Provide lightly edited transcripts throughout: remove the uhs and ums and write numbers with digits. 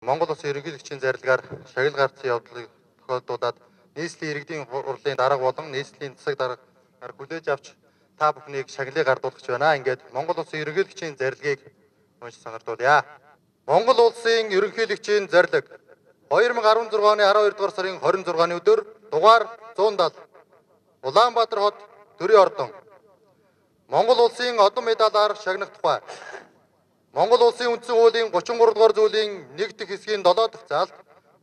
Монгол Улсын ерөнхийлөгчийн зарилгаар шагнал гарсан явдлыг тохиолдуулаад нийслэлийн иргэдийн хурлын дарга болон нийслэлийн засаг даргаар хүлээж авч та бүхнийг шагналыг гардуулж байна. Ингээд Монгол Улсын ерөнхийлөгчийн зарилгийг уншиж санагдуулъя. Монгол Улсын ерөнхийлөгчийн зарилга 2016 оны 12 дугаар сарын 26-ны өдөр дугаар 170 Улаанбаатар хот Төрийн ордон Монгол Улсын одон медалаар шагнах тухай. Монгол Улсын үндсэн хуулийн 33 дугаар зүйлийн 1 дэх хэсгийн 7 дахь заалт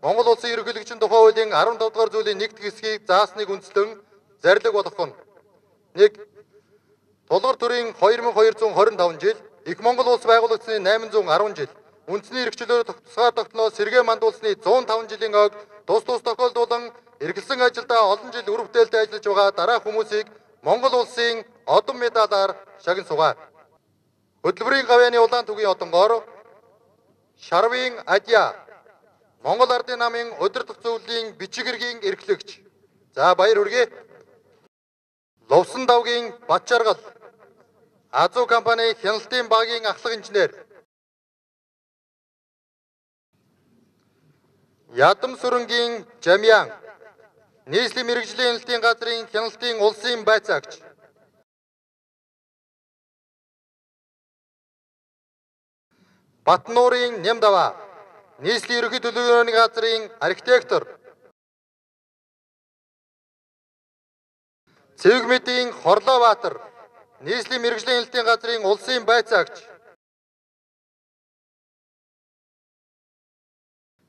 Монгол Улсын ерөнхийлөгчийн тухай хуулийн 15 дугаар зүйлийн 1 дэх хэсгийг заасныг үндэслэн зарилга болгох нь. 1. Тулгар төрийн 2225 жил, Их Монгол улс байгуулагдсны 810 жил, үндэсний эрхчлөөр тусгаар тогтноо сэргээ мандуулсны 105 жилийн ог тус тохиолдуулан эргэлсэн ажилдаа олон жил үр бүтээлтэй ажиллаж байгаа дараах хүмүүсийг Монгол Улсын одон медалаар шагнан сугаа. Хөтөлбөрийн гавьяаны улаан түгийн одонгоор Шарвын Адья Монгол Ардын намын удирдах зөвлөлийн бичиг хэргийн эрхлэгч. За баяр хүргэе. Лувсан давгийн Батчаргал Азуу компани хяналтын багийн ахлах инженер. Ядам сүрэнгийн Жамян нийслэлийн мэрэгжлийн хяналтын газрын хяналтын улсын байцаагч. Батнуурын Нямдава нийслэлийн ерөнхий төлөвлөгөөний газрын архитектор. Цэвэгмэдийн Хорлообаатар нийслэлийн мэрэгжлийн хяналтын газрын улсын байцаагч.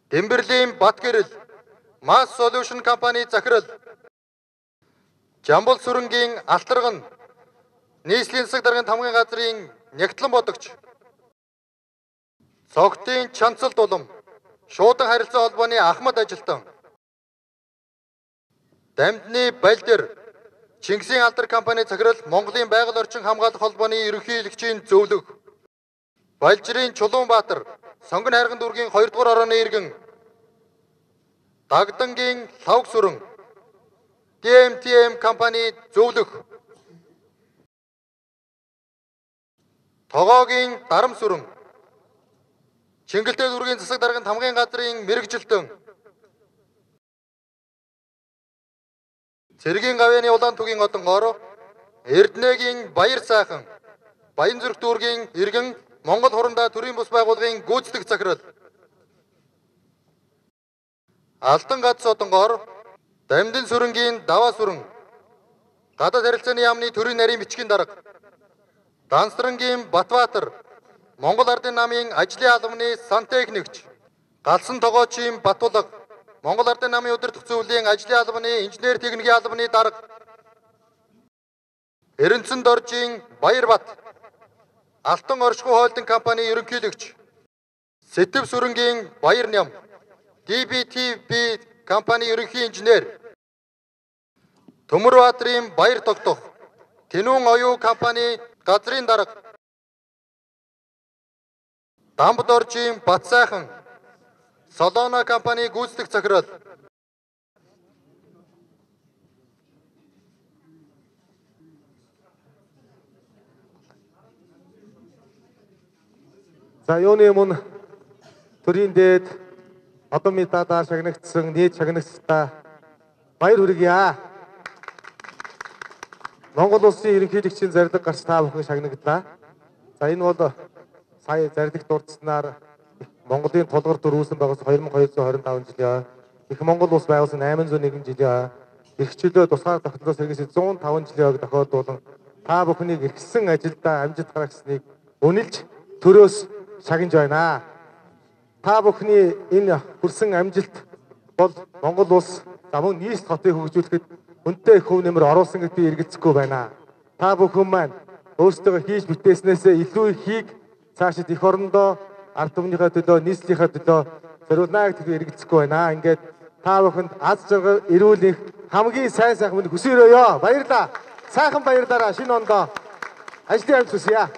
Дэмбэрлийн Батгэрэл Mass Solution компани захирал. Жамбал сүрэнгийн Алтарган нийслэлийн засаг даргын тамгын газрын нягтлан бодогч. Цогтын Чанцал Дулам шуудан харилцаа холбооны Ахмад ажилтан. Дамдны Балдэр Чингисийн алдар компани захирал Монголын байгаль орчин хамгаалах холбооны ерөнхийлөгчийн зөвлөх. Балжирын Чулуунбаатар Сонгон хайрган дүүргийн 2 дугаар орооны иргэн. Дагдангийн Лавг сүрэн DMTM компани зөвлөх. Тогоогийн Дарам сүрэн Чингэлтэй дүүргийн засаг даргын тамгын газрын мэрэгжилтэн. Цэргийн гавьяаны улаан түгийн одонгоор Эрдэнэгийн Баяр сайхан Баянзүрх дүүргийн иргэн Монгол хурандаа төрийн бус байгууллагын гүйцэтгэх захирал. Алдан гац одонгоор Дамдын сүрэнгийн Даваа сүрэн гадаад харилцааны яамны төрийн нарийн бичгийн дарга. Дансрангийн Батбаатар Монгол Ардын намын ажлын албаны сантехникч. Галсан тогоочийн Батулга Монгол Ардын намын удирдах зөвлөлийн ажлын албаны инженер техникийн албаны дарга. Эренцэн доржийн Баярбат Алтан оршихуй хоолтын компани ерөнхийлөгч. Сэтэв сүрэнгийн Баяр Ням DBTB компани ерөнхий инженер. Төмөрбаатрын Баяр Тогтох Тэнүүн оюу компани газрын дарга. Дамбад оржийн Бат сайхан Солоно компани гүйцэтгэх захирал. За юуны өмнө төрийн дээд одон медалаар шагнагдсан нийт шагнагчдаа баяр хүргье. Монгол Улсын ерөнхийлөгчийн зарилга гарч та бүхэн шагнагдлаа. За энэ бол сая зарилгад дурдсанаар Монголын тулгар дүр үүсэн байгуулсан 2225 жилийн Их Монгол улс байгуулсан 801 жилийн эрхчлөө тусгаар тогтнолоос сэргийсэн 105 жилийн тохиолдуулан та бүхнийг эрхэлсэн ажилдаа амжилт гаргасныг үнэлж төрөөс шагнаж байна. Та бүхний энэ хүрсэн амжилт бол Монгол улс мөн нийс хотыг хөгжүүлэхэд үнэтэй их хөв нэмэр оруулсан гэдгийг би эргэлзэхгүй байна. Та бүхэн маань өөрсдөө хийж бүтээснээсээ илүү ихийг цаашид эх орондоо ард түмнийхээ төлөө, нийслэлийнхээ төлөө зориулнаа гэдгийг эргэлзэхгүй байна. Ингээд та бүхэнд аз жаргал, эрүүл их хамгийн сайн сайхан хүсээрөөё. Баярлалаа. Сайхан баярлаараа шинэ ондоо ажлын амжилт хүсье.